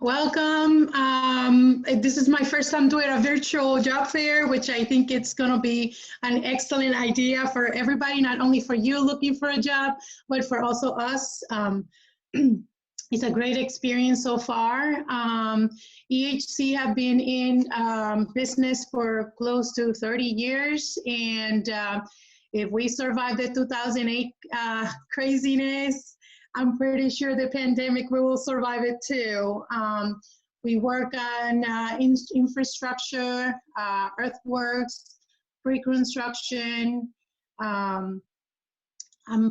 Welcome. This is my first time doing a virtual job fair, which I think it's going to be an excellent idea for everybody, not only for you looking for a job, but for also us. It's a great experience so far. EHC have been in business for close to 30 years, and if we survived the 2008 craziness, I'm pretty sure the pandemic, we will survive it too. We work on infrastructure, earthworks, pre-construction. I'm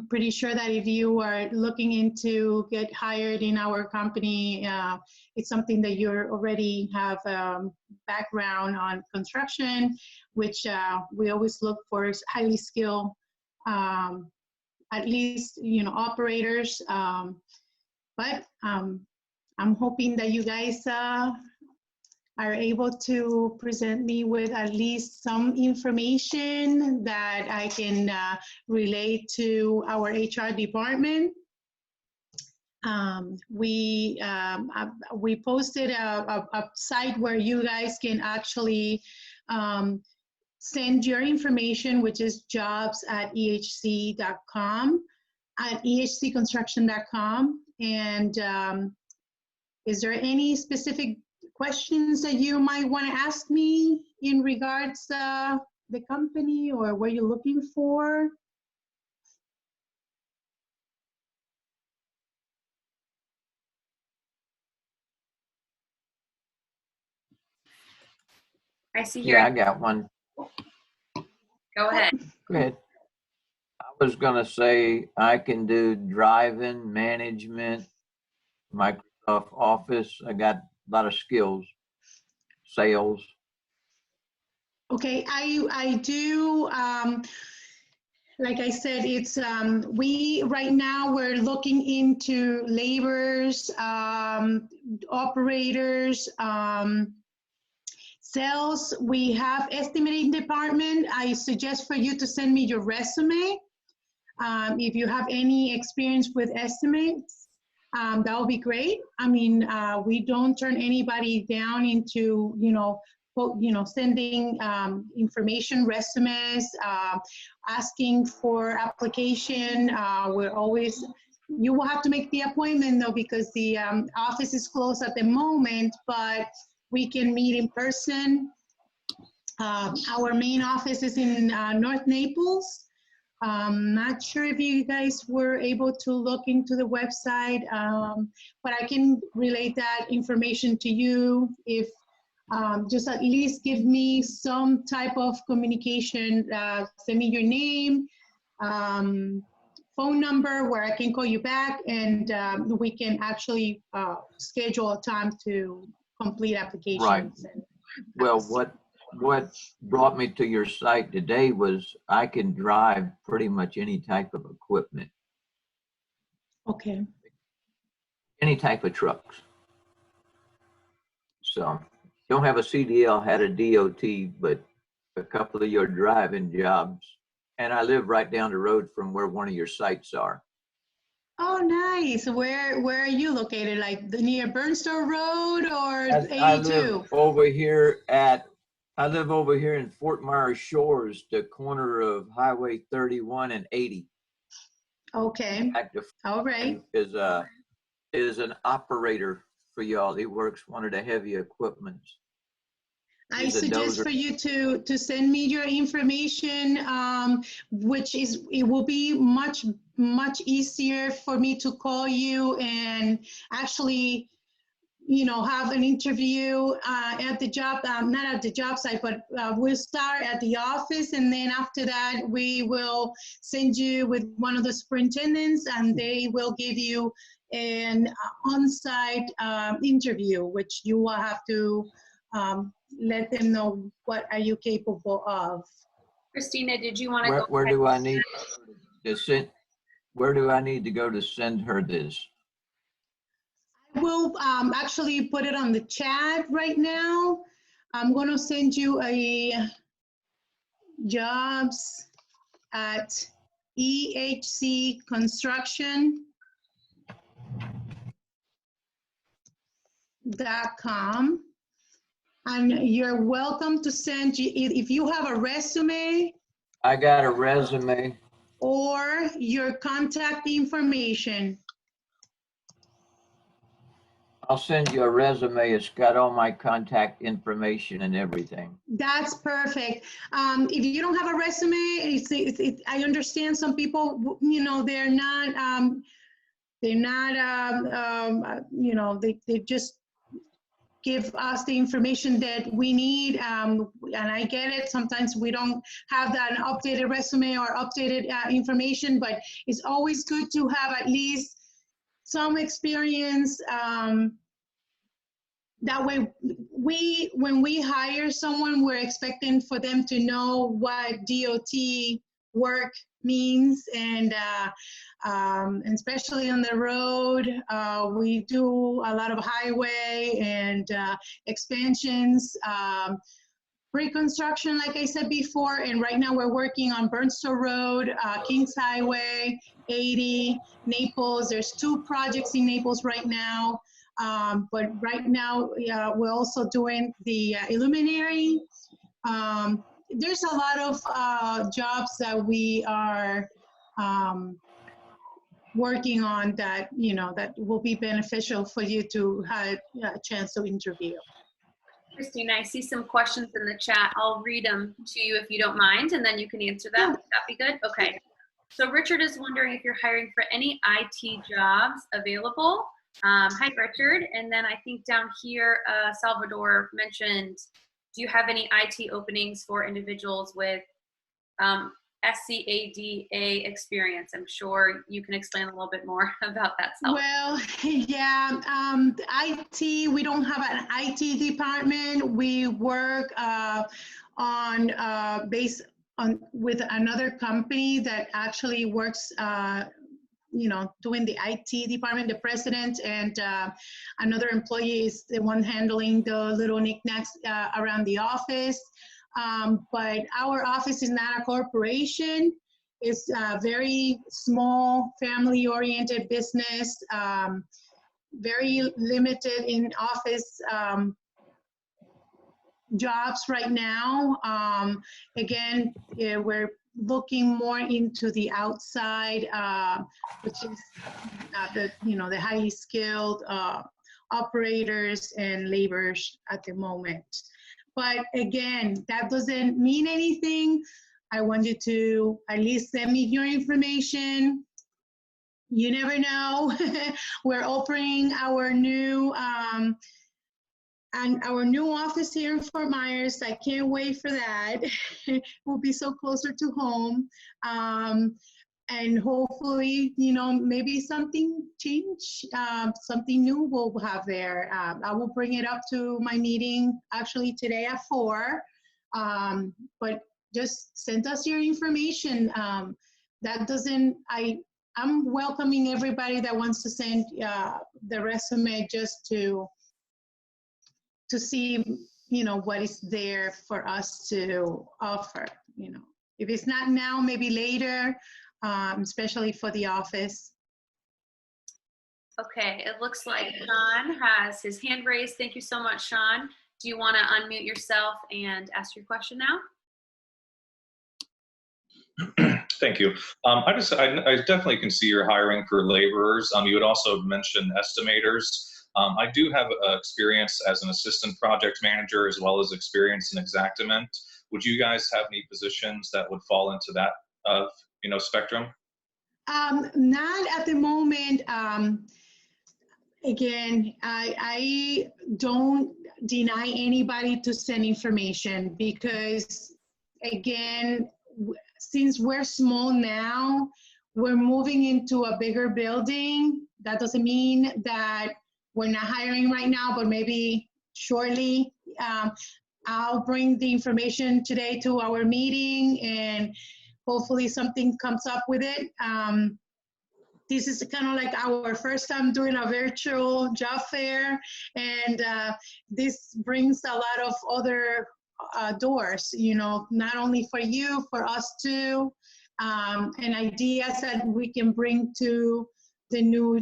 pretty sure that if you are looking into get hired in our company, it's something that you already have background on construction, which we always look for highly skilled at least, operators. But I'm hoping that you guys are able to present me with at least some information that I can relate to our HR department. We posted a site where you guys can actually send your information, which is jobs@ehc.com, at ehcconstruction.com. And is there any specific questions that you might want to ask me in regards to the company or what you're looking for? I see here. Yeah, I got one. Go ahead. Go ahead. I was going to say I can do driving, management, Microsoft Office. I got a lot of skills, sales. Okay, I do, like I said, it's, right now we're looking into laborers, operators, sales. We have estimating department. I suggest for you to send me your resume. If you have any experience with estimates, that would be great. I mean, we don't turn anybody down into, sending information, resumes, asking for application. We're always, you will have to make the appointment though, because the office is closed at the moment, but we can meet in person. Our main office is in North Naples. Not sure if you guys were able to look into the website, but I can relate that information to you if just at least give me some type of communication. Send me your name, phone number where I can call you back, and we can actually schedule a time to complete applications. Right. Well, what brought me to your site today was I can drive pretty much any type of equipment. Okay. Any type of trucks. So don't have a CDL, had a DOT, but a couple of your driving jobs. And I live right down the road from where one of your sites are. Oh, nice. Where are you located? Like near Burnstone Road or 82? I live over here in Fort Myers Shores, the corner of Highway 31 and 80. Okay. All right. Is an operator for y'all. He works one of the heavy equipments. I suggest for you to send me your information, it will be much easier for me to call you and actually, have an interview at the job, not at the job site, but we'll start at the office, and then after that, we will send you with one of the superintendents, and they will give you an on-site interview, which you will have to let them know what are you capable of. Christina, did you want to go? Where do I need to send? Where do I need to go to send her this? I will actually put it on the chat right now. I'm going to send you a jobs at EHC Construction. And you're welcome to send, if you have a resume I got a resume. or your contact information. I'll send you a resume. It's got all my contact information and everything. That's perfect. If you don't have a resume, I understand some people, you know, they're not, you know, they just give us the information that we need, and I get it. Sometimes we don't have that updated resume or updated information, but it's always good to have at least some experience. That way, when we hire someone, we're expecting for them to know what DOT work means, and especially on the road, we do a lot of highway and expansions, pre-construction, like I said before, and right now we're working on Burnstow Road, Kings Highway, 80, Naples. There's 2 projects in Naples right now. But right now, we're also doing the Illuminary. There's a lot of jobs that we are working on that, you know, that will be beneficial for you to have a chance to interview. Christina, I see some questions in the chat. I'll read them to you if you don't mind, and then you can answer them. Would that be good? Okay. So Richard is wondering if you're hiring for any IT jobs available. Hi, Richard. And then I think down here, Salvador mentioned, do you have any IT openings for individuals with SCADA experience? I'm sure you can explain a little bit more about that. Salvador. Well, yeah, IT, we don't have an IT department. We work with another company that actually works you know, doing the IT department. The president and another employee is the one handling the little knickknacks around the office. But our office is not a corporation. It's a very small, family-oriented business, very limited in office jobs right now. Again, we're looking more into the outside, which is the highly skilled operators and laborers at the moment. But again, that doesn't mean anything. I want you to at least send me your information. You never know. We're opening our new office here in Fort Myers. I can't wait for that. We'll be so closer to home. And hopefully, you know, maybe something change, something new we'll have there. I will bring it up to my meeting actually today at 4. But just send us your information. I'm welcoming everybody that wants to send the resume just to see, you know, what is there for us to offer. You know, if it's not now, maybe later, especially for the office. Okay, it looks like Sean has his hand raised. Thank you so much, Sean. Do you want to unmute yourself and ask your question now? Thank you. I definitely can see you're hiring for laborers. You had also mentioned estimators. I do have experience as an assistant project manager as well as experience in Xactimate. Would you guys have any positions that would fall into that spectrum? Not at the moment. Again, I don't deny anybody to send information because, again, since we're small now, we're moving into a bigger building. That doesn't mean that we're not hiring right now, but maybe shortly. I'll bring the information today to our meeting and hopefully something comes up with it. This is kind of like our first time doing a virtual job fair, and this brings a lot of other doors, you know, not only for you, for us too, and ideas that we can bring to the new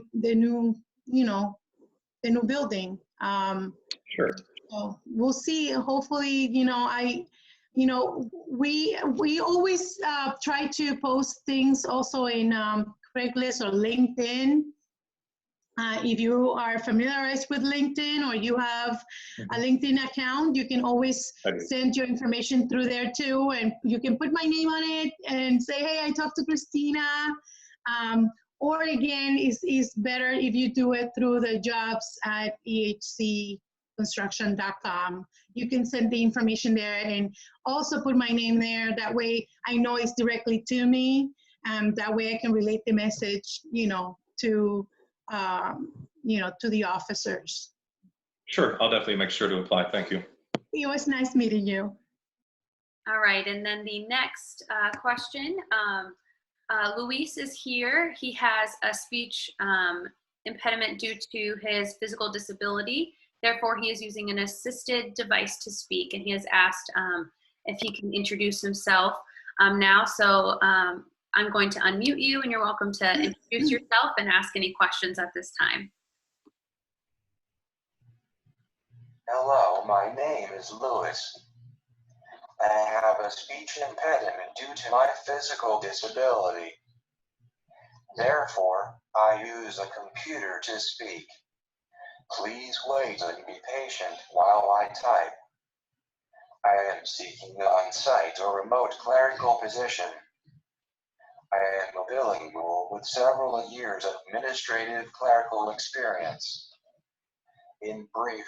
building. Sure. So we'll see. Hopefully, we always try to post things also in Craigslist or LinkedIn. If you are familiarized with LinkedIn or you have a LinkedIn account, you can always send your information through there too. And you can put my name on it and say, hey, I talked to Christina. Or again, is better if you do it through the jobs at ehcconstruction.com. You can send the information there and also put my name there. That way I know it's directly to me. That way I can relate the message, to the officers. Sure, I'll definitely make sure to apply. Thank you. It was nice meeting you. All right, and then the next question, Luis is here. He has a speech impediment due to his physical disability. Therefore, he is using an assisted device to speak, and he has asked if he can introduce himself now. So I'm going to unmute you, and you're welcome to introduce yourself and ask any questions at this time. Hello, my name is Louis. I have a speech impediment due to my physical disability. Therefore, I use a computer to speak. Please wait and be patient while I type. I am seeking an on-site or remote clerical position. I am bilingual with several years of administrative clerical experience. In brief,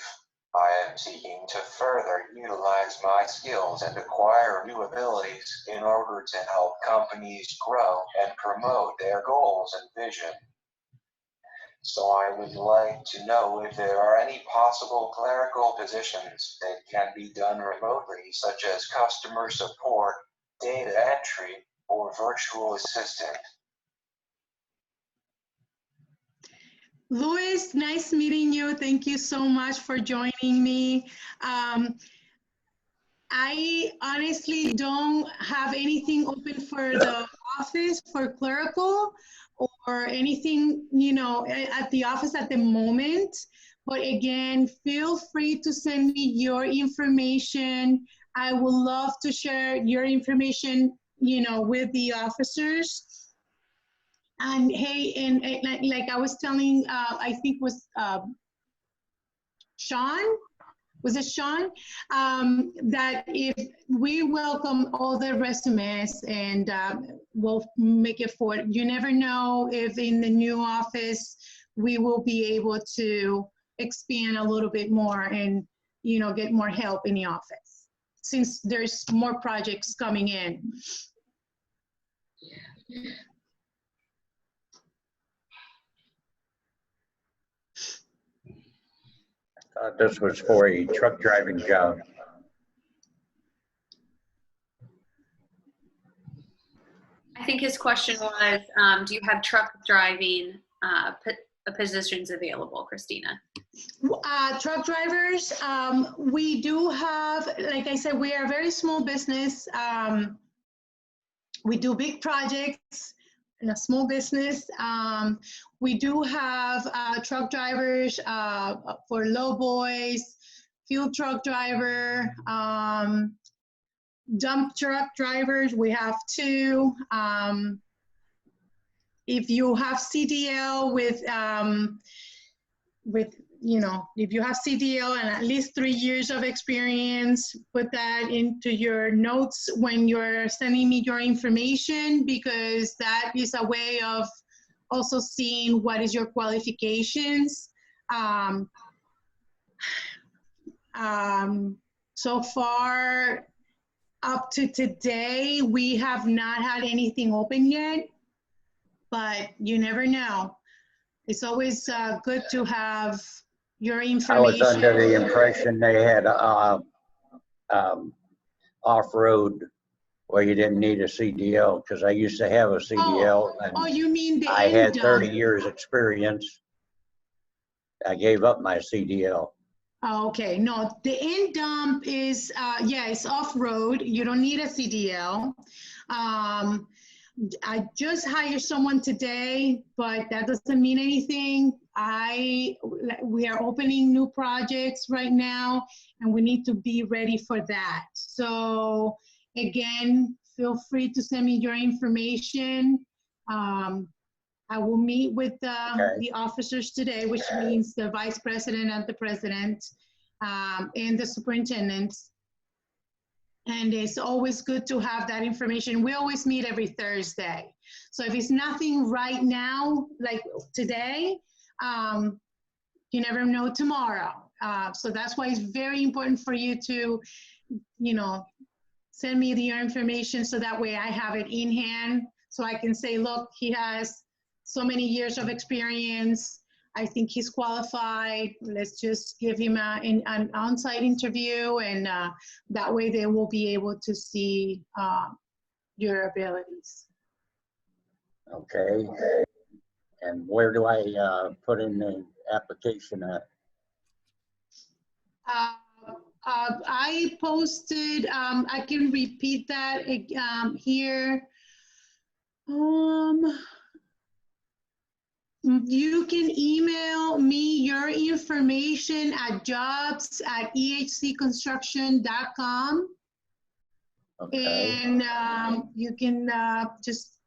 I am seeking to further utilize my skills and acquire new abilities in order to help companies grow and promote their goals and vision. So I would like to know if there are any possible clerical positions that can be done remotely, such as customer support, data entry, or virtual assistant. Louis, nice meeting you. Thank you so much for joining me. I honestly don't have anything open for the office for clerical or anything, at the office at the moment. But again, feel free to send me your information. I would love to share your information, with the officers. And hey, and like I was telling, I think was Sean, was it Sean? That if we welcome all the resumes and we'll make it forward. You never know if in the new office, we will be able to expand a little bit more and, get more help in the office since there's more projects coming in. This was for a truck driving job. I think his question was, do you have truck driving positions available, Christina? Truck drivers, we do have, like I said, we are a very small business. We do big projects in a small business. We do have truck drivers for low boys, fuel truck driver, dump truck drivers, we have 2. If you have CDL with if you have CDL and at least 3 years of experience, put that into your notes when you're sending me your information, because that is a way of also seeing what is your qualifications. So far, up to today, we have not had anything open yet, but you never know. It's always good to have your information. I was under the impression they had off-road where you didn't need a CDL, because I used to have a CDL. Oh, you mean the I had end 30 dump. years experience. I gave up my CDL. Oh, okay, no, the end dump is, it's off-road. You don't need a CDL. I just hired someone today, but that doesn't mean anything. we are opening new projects right now, and we need to be ready for that. So again, feel free to send me your information. I will meet with the officers today, which means the vice president and the president, and the superintendent. And it's always good to have that information. We always meet every Thursday. So if it's nothing right now, like today, you never know tomorrow. So that's why it's very important for you to, send me your information so that way I have it in hand. So I can say, look, he has so many years of experience. I think he's qualified. Let's just give him an on-site interview, and that way they will be able to see your abilities. Okay. And where do I put in the application at? I posted, I can repeat that here. You can email me your information at jobs@ehcconstruction.com. Okay. And you can just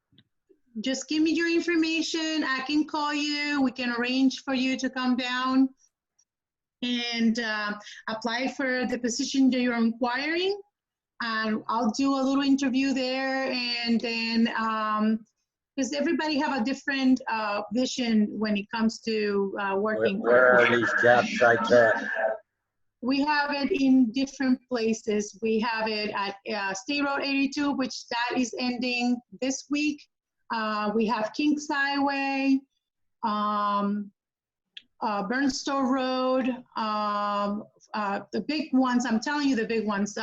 give me your information. I can call you. We can arrange for you to come down and apply for the position that you're inquiring. I'll do a little interview there, and then because everybody have a different vision when it comes to working. Where are these job sites at? We have it in different places. We have it at State Road 82, which that is ending this week. We have Kings Highway, Burnstow Road, the big ones, I'm telling you the big ones,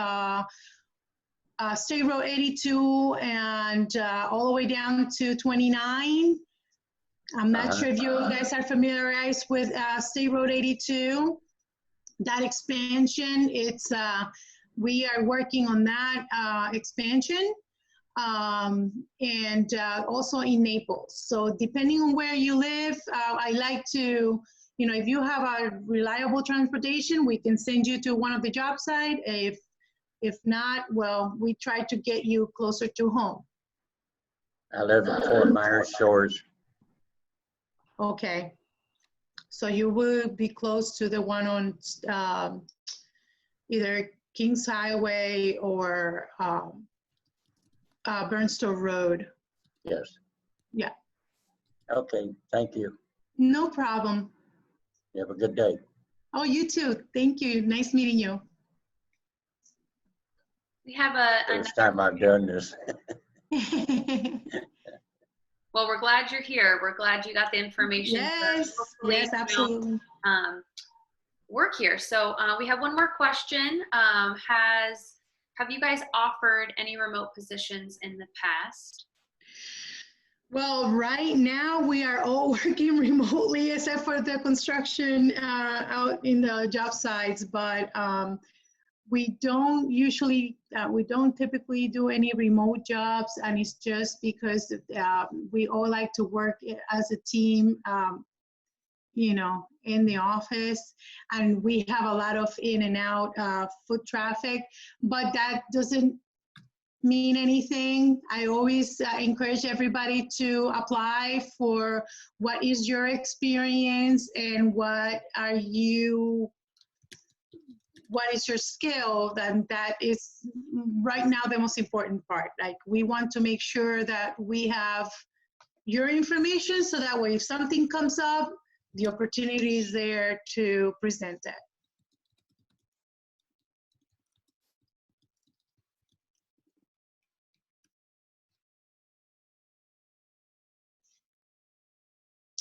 State Road 82 and all the way down to 29. I'm not sure if you guys are familiarized with State Road 82. That expansion, it's we are working on that expansion, and also in Naples. So depending on where you live, I like to, if you have a reliable transportation, we can send you to one of the job sites. If not, well, we try to get you closer to home. I live in Fort Myers Shores. Okay. So you will be close to the one on either Kings Highway or Burnstow Road. Yes. Yeah. Okay, thank you. No problem. You have a good day. Oh, you too. Thank you. Nice meeting you. We have First time I've done this. well, we're glad you're here. We're glad you got the information. Yes, yes, absolutely. Work here. So we have one more question. Have you guys offered any remote positions in the past? Well, right now we are all working remotely except for the construction out in the job sites, but we don't typically do any remote jobs, and it's just because we all like to work as a team, in the office, and we have a lot of in and out foot traffic, but that doesn't mean anything. I always encourage everybody to apply for what is your experience and what is your skill. Then that is right now the most important part. Like, we want to make sure that we have your information so that way if something comes up, the opportunity is there to present it.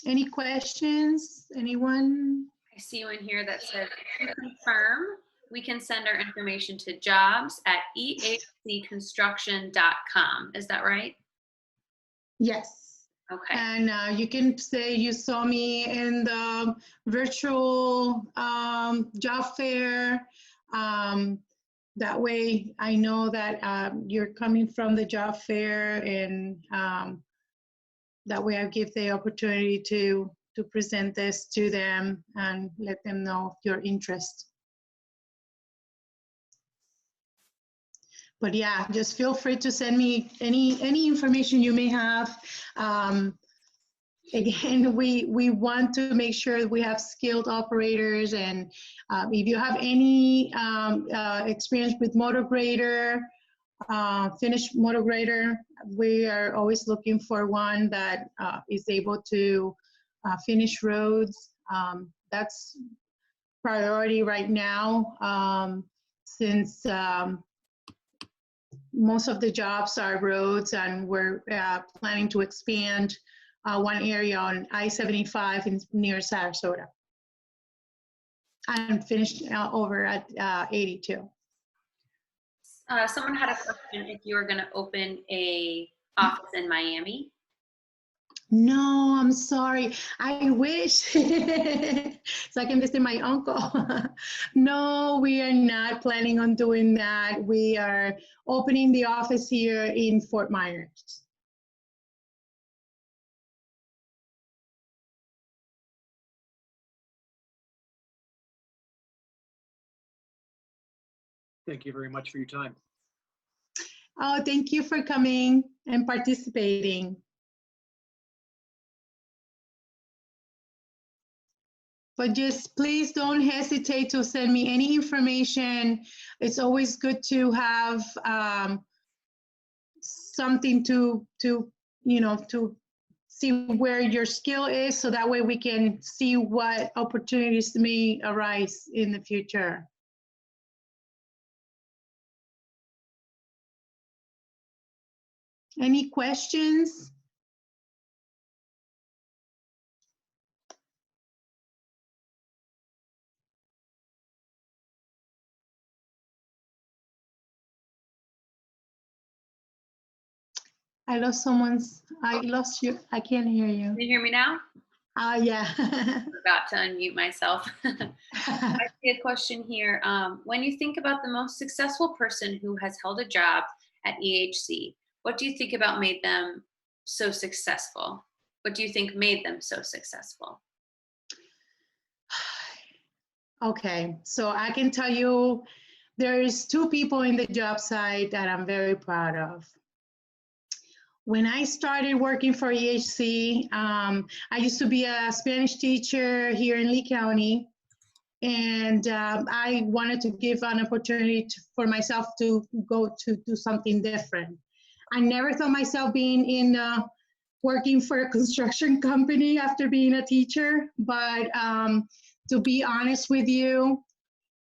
Any questions? Anyone? I see you in here that says, to confirm, we can send our information to jobs@ehcconstruction.com. Is that right? Yes. Okay. And you can say you saw me in the virtual job fair. That way I know that you're coming from the job fair, and that way I give the opportunity to present this to them and let them know your interest. But yeah, just feel free to send me any information you may have. Again, we want to make sure we have skilled operators, and if you have any experience with motor grader, finished motor grader, we are always looking for one that is able to finish roads. That's priority right now, since most of the jobs are roads, and we're planning to expand one area on I-75 near Sarasota, and finished over at 82. Someone had a question if you were going to open a office in Miami. No, I'm sorry. I wish. So I can visit my uncle. No, we are not planning on doing that. We are opening the office here in Fort Myers. Thank you very much for your time. Oh, thank you for coming and participating. But just please don't hesitate to send me any information. It's always good to have something to see where your skill is, so that way we can see what opportunities may arise in the future. Any questions? I lost you. I can't hear you. Can you hear me now? Yeah. Forgot to unmute myself. I see a question here. When you think about the most successful person who has held a job at EHC, what do you think about made them so successful? What do you think made them so successful? Okay, so I can tell you there's two people in the job site that I'm very proud of. When I started working for EHC, I used to be a Spanish teacher here in Lee County, and I wanted to give an opportunity for myself to go to do something different. I never thought myself being in working for a construction company after being a teacher, but to be honest with you,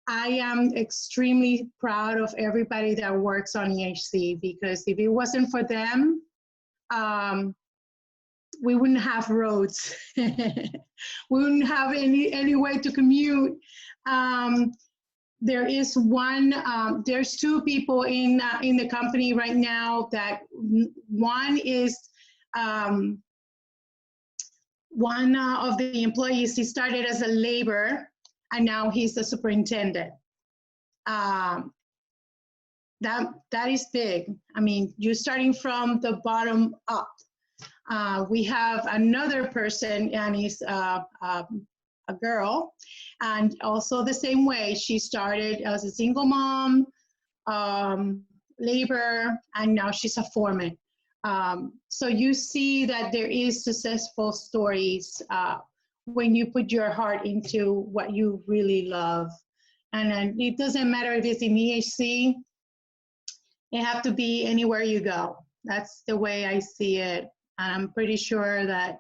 I am extremely proud of everybody that works on EHC, because if it wasn't for them, we wouldn't have roads. We wouldn't have any way to commute. There's two people in the company right now that one is one of the employees, he started as a laborer and now he's the superintendent. That is big. I mean, you're starting from the bottom up. We have another person, and he's a girl, and also the same way. She started as a single mom, labor, and now she's a foreman. So you see that there is successful stories when you put your heart into what you really love. And then it doesn't matter if it's in EHC, it have to be anywhere you go. That's the way I see it. And I'm pretty sure that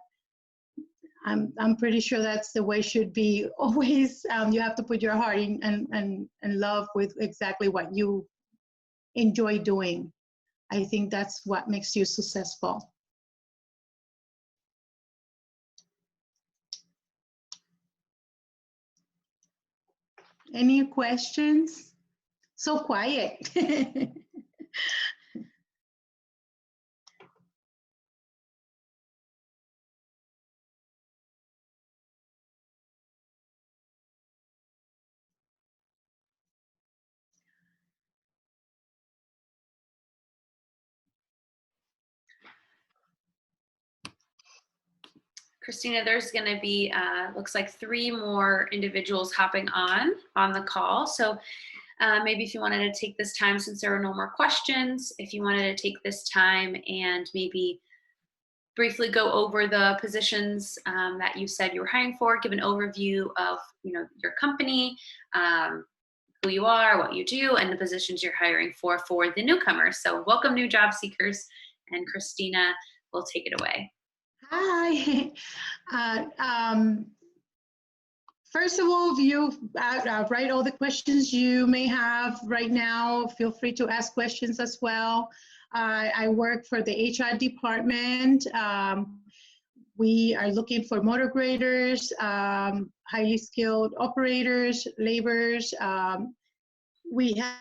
I'm pretty sure that's the way it should be always. You have to put your heart in and love with exactly what you enjoy doing. I think that's what makes you successful. Any questions? So quiet. Christina, there's going to be, looks like 3 more individuals hopping on the call. So maybe if you wanted to take this time, since there are no more questions, if you wanted to take this time and maybe briefly go over the positions that you said you were hiring for, give an overview of, your company, who you are, what you do, and the positions you're hiring for the newcomers. So welcome, new job seekers, and Christina will take it away. Hi. First of all, if you write all the questions you may have right now, feel free to ask questions as well. I work for the HR department. We are looking for motor graders, highly skilled operators, laborers. We have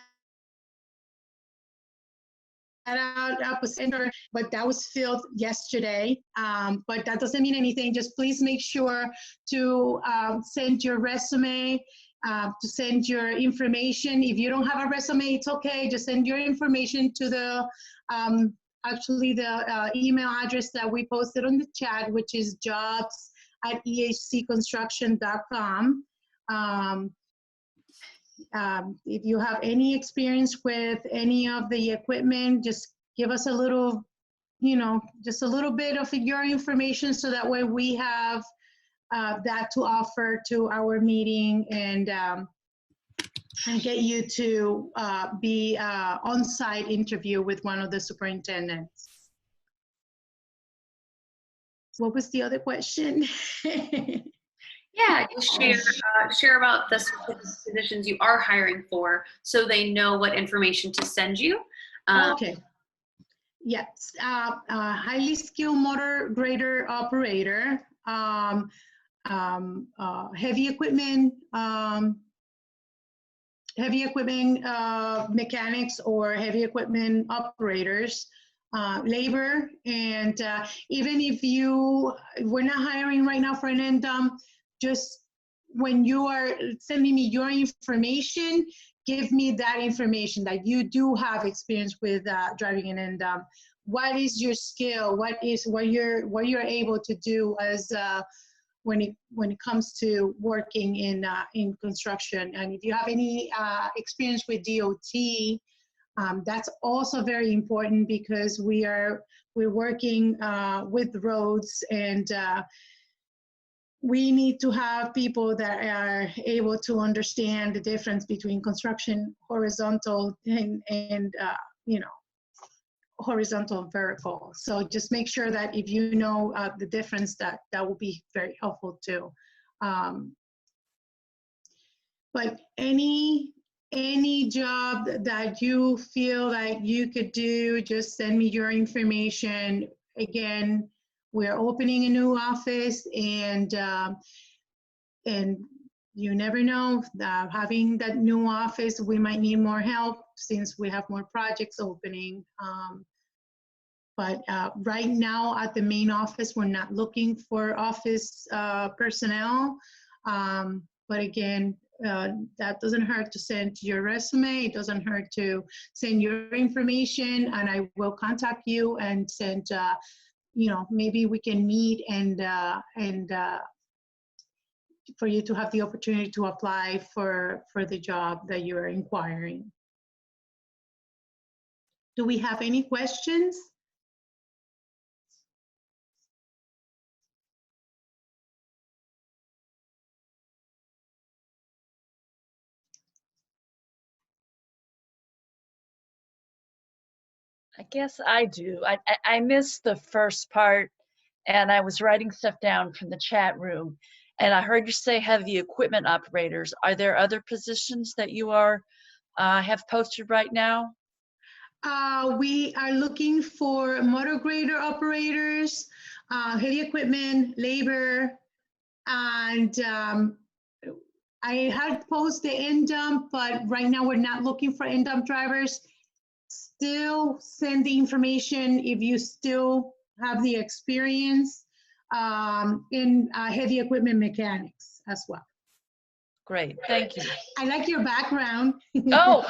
but that was filled yesterday. But that doesn't mean anything. Just please make sure to send your resume, to send your information. If you don't have a resume, it's okay. Just send your information to the actually the email address that we posted on the chat, which is jobs@ehcconstruction.com. If you have any experience with any of the equipment, just give us a little, just a little bit of your information, so that way we have that to offer to our meeting and get you to be on-site interview with one of the superintendents. What was the other question? Yeah, just share about the specific positions you are hiring for, so they know what information to send you. Okay. Yes, highly skilled motor grader operator, heavy equipment mechanics or heavy equipment operators, labor, and even if we're not hiring right now for an NDOM, just when you are sending me your information, give me that information that you do have experience with driving an NDOM. What is your skill? What you're able to do as when it comes to working in construction? And if you have any experience with DOT, that's also very important, because we're working with roads, and we need to have people that are able to understand the difference between construction horizontal and horizontal and vertical. So just make sure that if you know the difference, that will be very helpful too. But any job that you feel like you could do, just send me your information. Again, we're opening a new office, and you never know, having that new office, we might need more help since we have more projects opening. But right now at the main office, we're not looking for office personnel. But again, that doesn't hurt to send your resume. It doesn't hurt to send your information, and I will contact you and send, maybe we can meet and for you to have the opportunity to apply for the job that you're inquiring. Do we have any questions? I guess I do. I missed the first part, and I was writing stuff down from the chat room, and I heard you say heavy equipment operators. Are there other positions that you are have posted right now? We are looking for motor grader operators, heavy equipment, labor, and I had posted NDOM, but right now we're not looking for NDOM drivers. Still send the information if you still have the experience in heavy equipment mechanics as well. Great, thank you. I like your background. Oh,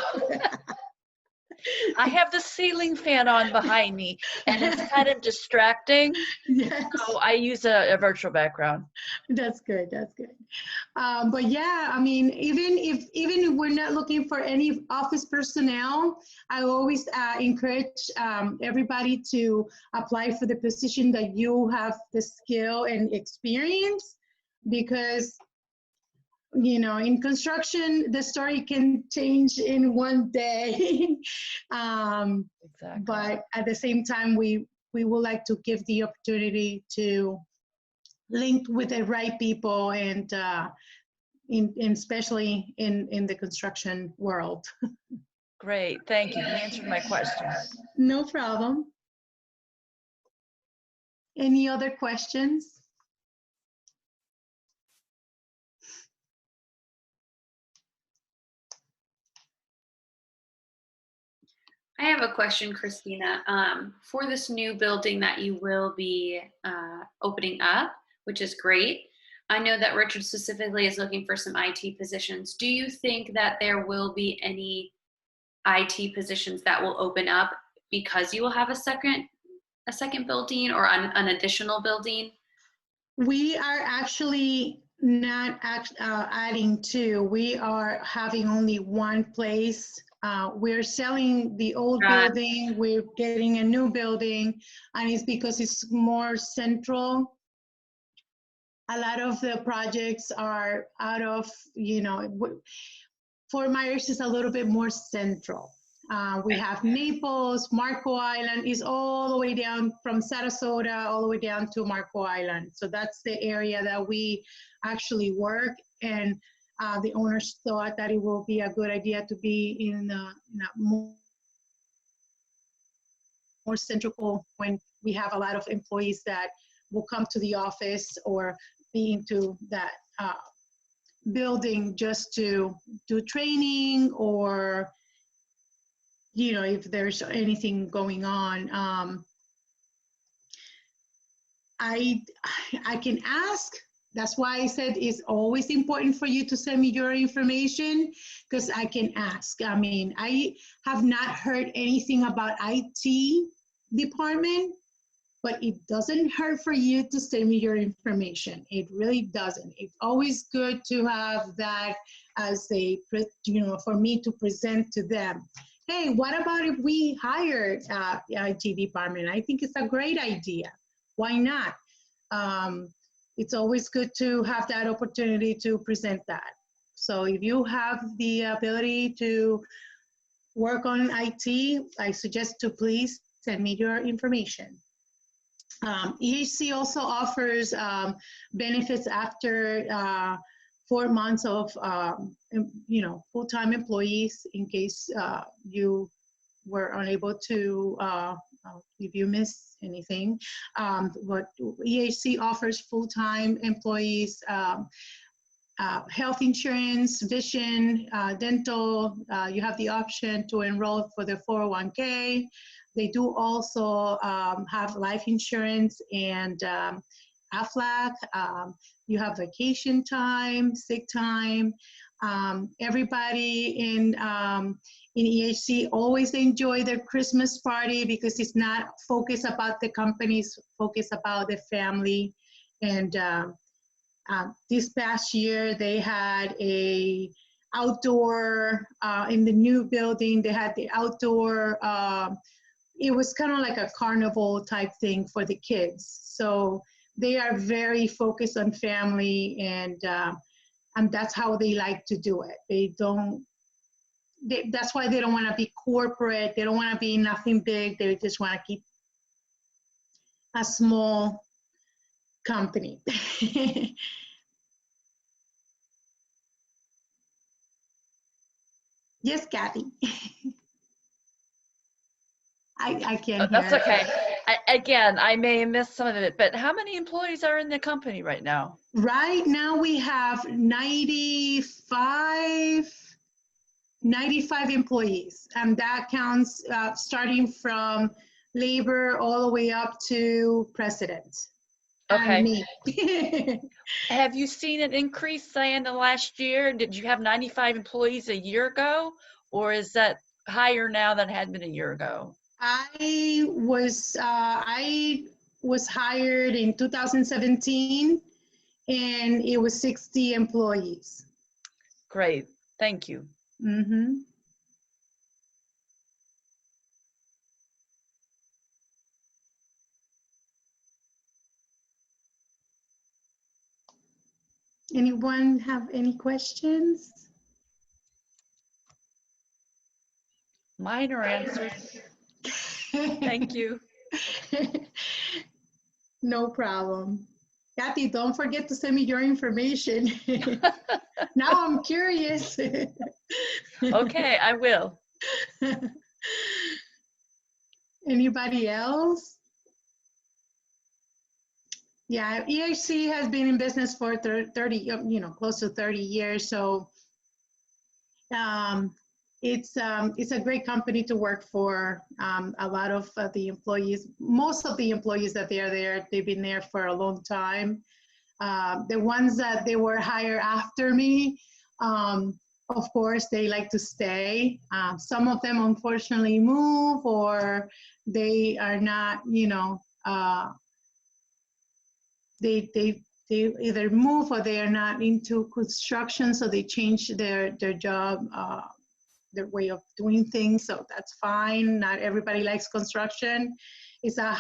I have the ceiling fan on behind me, and it's kind of distracting. Yes. So I use a virtual background. That's good. That's good. But yeah, I mean, even if we're not looking for any office personnel, I always encourage everybody to apply for the position that you have the skill and experience, because in construction, the story can change in one day. Exactly. But at the same time, we would like to give the opportunity to link with the right people, and especially in the construction world. Great. Thank you. You answered my questions. No problem. Any other questions? I have a question, Christina. For this new building that you will be opening up, which is great, I know that Richard specifically is looking for some IT positions. Do you think that there will be any IT positions that will open up because you will have a second building or an additional building? We are actually not adding two. We are having only one place. We're selling the old building. We're getting a new building, and it's because it's more central. A lot of the projects are out of, Fort Myers is a little bit more central. We have Naples, Marco Island is all the way down from Sarasota, all the way down to Marco Island. So that's the area that we actually work. And the owners thought that it will be a good idea to be in a more central when we have a lot of employees that will come to the office or be into that building just to do training, or if there's anything going on. I can ask. That's why I said it's always important for you to send me your information, because I can ask. I mean, I have not heard anything about IT department, but it doesn't hurt for you to send me your information. It really doesn't. It's always good to have that as for me to present to them. Hey, what about if we hire the IT department? I think it's a great idea. Why not? It's always good to have that opportunity to present that. So if you have the ability to work on IT, I suggest to please send me your information. EHC also offers benefits after 4 months of, full-time employees, in case you were unable to, if you miss anything. But EHC offers full-time employees health insurance, vision, dental. You have the option to enroll for the 401k. They do also have life insurance and AFLAC. You have vacation time, sick time. Everybody in EHC always enjoy their Christmas party, because it's not focused about the companies, focused about the family. And this past year, they had a outdoor, in the new building, they had the outdoor, it was kind of like a carnival type thing for the kids. So they are very focused on family, and that's how they like to do it. That's why they don't want to be corporate. They don't want to be nothing big. They just want to keep a small company. Yes, Kathy. I can't hear. That's okay. Again, I may have missed some of it, but how many employees are in the company right now? Right now we have 95 employees, and that counts starting from labor all the way up to president. Okay. And me. Have you seen an increase, say, in the last year? Did you have 95 employees a year ago, or is that higher now than it had been a year ago? I was hired in 2017, and it was 60 employees. Great, thank you. Mm-hmm. Anyone have any questions? Mine are answered. Thank you. No problem. Kathy, don't forget to send me your information. Now I'm curious. Okay, I will. Anybody else? Yeah, EHC has been in business for 30, close to 30 years. So it's a great company to work for. A lot of the employees, most of the employees that they are there, they've been there for a long time. The ones that they were hired after me, of course, they like to stay. Some of them unfortunately move, or they are not, they either move or they are not into construction, so they change their job, their way of doing things. So that's fine. Not everybody likes construction. It's a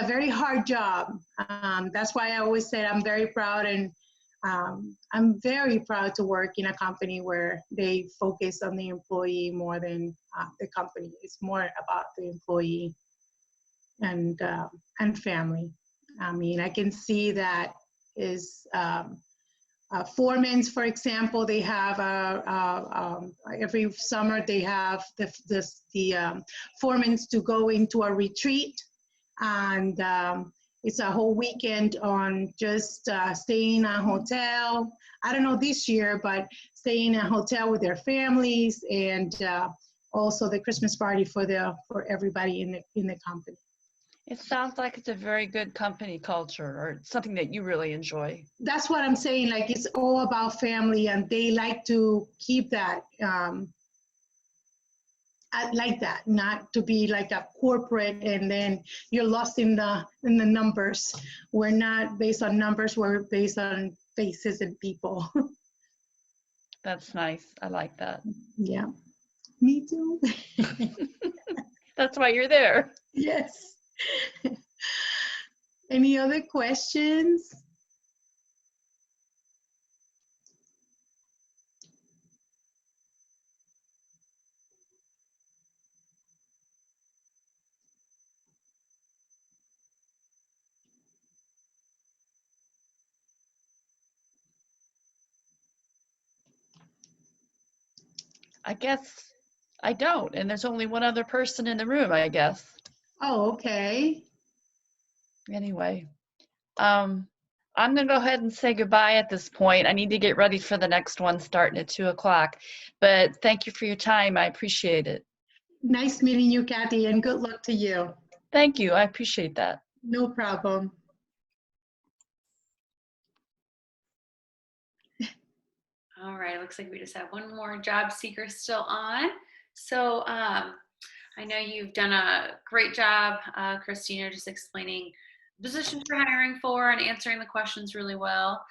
very hard job. That's why I always said I'm very proud, and I'm very proud to work in a company where they focus on the employee more than the company. It's more about the employee and family. I mean, I can see that is foremans, for example, they have every summer they have the foremans to go into a retreat, and it's a whole weekend on just staying in a hotel. I don't know this year, but staying in a hotel with their families, and also the Christmas party for everybody in the company. It sounds like it's a very good company culture, or something that you really enjoy. That's what I'm saying. Like, it's all about family, and they like to keep that like that, not to be like a corporate and then you're lost in the numbers. We're not based on numbers. We're based on faces and people. That's nice. I like that. Yeah, me too. That's why you're there. Yes. Any other questions? I guess I don't, and there's only one other person in the room, I guess. Oh, okay. Anyway, I'm gonna go ahead and say goodbye at this point. I need to get ready for the next one starting at 2 o'clock. But thank you for your time. I appreciate it. Nice meeting you, Kathy, and good luck to you. Thank you. I appreciate that. No problem. All right, looks like we just have one more job seeker still on. So I know you've done a great job, Christina, just explaining the positions you're hiring for and answering the questions really well.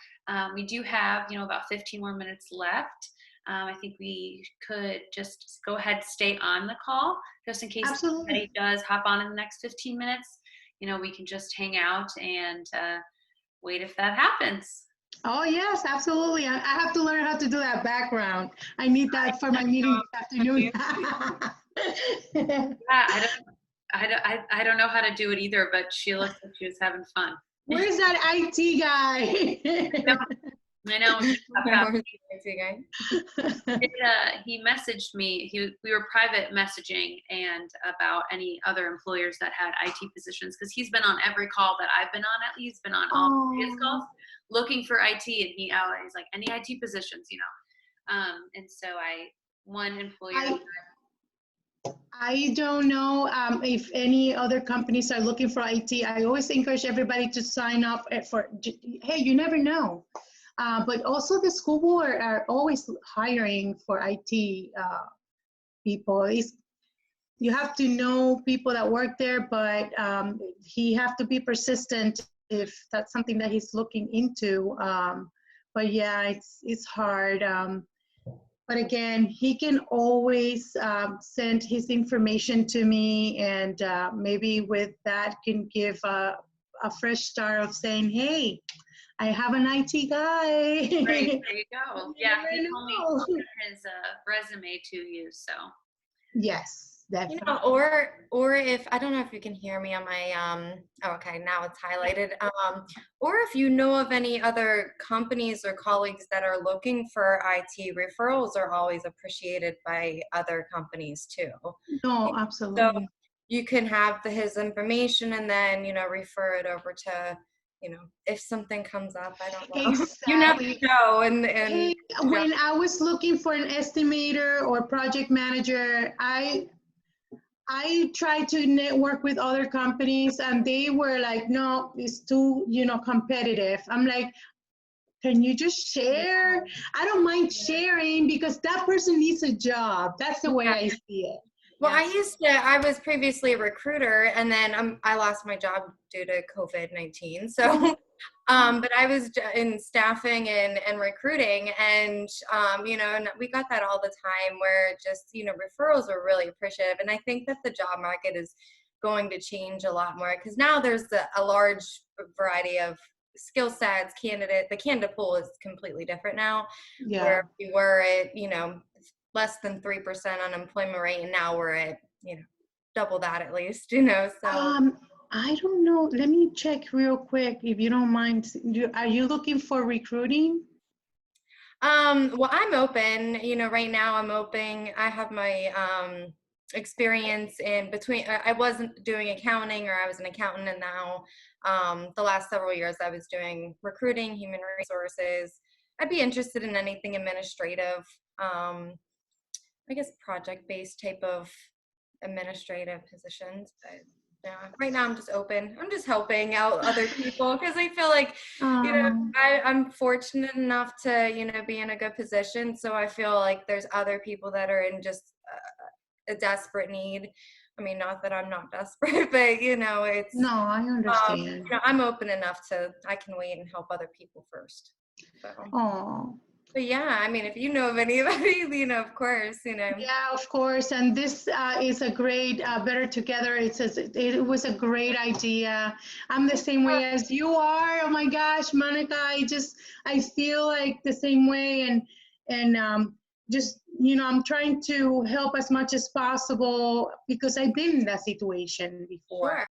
We do have, about 15 more minutes left. I think we could just go ahead, stay on the call, just in case anybody does hop on in the next 15 minutes. We can just hang out and wait if that happens. Oh, yes, absolutely. I have to learn how to do that background. I need that for my meeting this afternoon. Yeah, I don't know how to do it either, but she looked like she was having fun. Where's that IT guy? I know. He messaged me. We were private messaging and about any other employers that had IT positions, because he's been on every call that I've been on. He's been on all his calls looking for IT, and he's like, any IT positions, and so one employer. I don't know if any other companies are looking for IT. I always encourage everybody to sign up hey, you never know. But also the school board are always hiring for IT people. You have to know people that work there, but he have to be persistent if that's something that he's looking into. But yeah, it's hard. But again, he can always send his information to me, and maybe with that can give a fresh start of saying, hey, I have an IT guy. Great, there you go. Yeah, he never told me know. to send his resume to you, so. Yes, You definitely. know, or if I don't know if you can hear me on my oh, okay, now it's highlighted. Or if you know of any other companies or colleagues that are looking for IT, referrals are always appreciated by other companies too. No, absolutely. You can have his information and then, you know, refer it over to, you know, if something comes up, I don't know. You never Exactly. know. And Hey, when I was looking for an estimator or project manager, I tried to network with other companies, and they were like, no, it's too, competitive. I'm like, can you just share? I don't mind sharing because that person needs a job. That's the way I see it. Well, Yes. I was previously a recruiter, and then I lost my job due to COVID-19. So, but I was in staffing and recruiting, and, you know, and we got that all the time where just, you know, referrals are really appreciative. And I think that the job market is going to change a lot more because now there's a large variety of skill sets, the candidate pool is completely different now. Yeah. Where we were at, you know, less than 3% unemployment rate, and now we're at, double that at least, so. I don't know. Let me check real quick, if you don't mind. Are you looking for recruiting? Well, I'm open, right now I'm open. I have my experience in between, I wasn't doing accounting, or I was an accountant, and now the last several years I was doing recruiting, human resources. I'd be interested in anything administrative, I guess project-based type of administrative positions, but yeah, right now I'm just open. I'm just helping out other people because I feel like, I'm fortunate enough to, be in a good position. So I feel like there's other people that are in just a desperate need. I mean, not that I'm not desperate, but it's. No, I understand. I'm open enough I can wait and help other people first. So. Oh. But yeah, I mean, if you know of anybody, of course, Yeah, of course. And this is a great Better Together. It was a great idea. I'm the same way as you are. Oh my gosh, Monica, I feel like the same way. And just, I'm trying to help as much as possible because I've been in that situation before. Sure.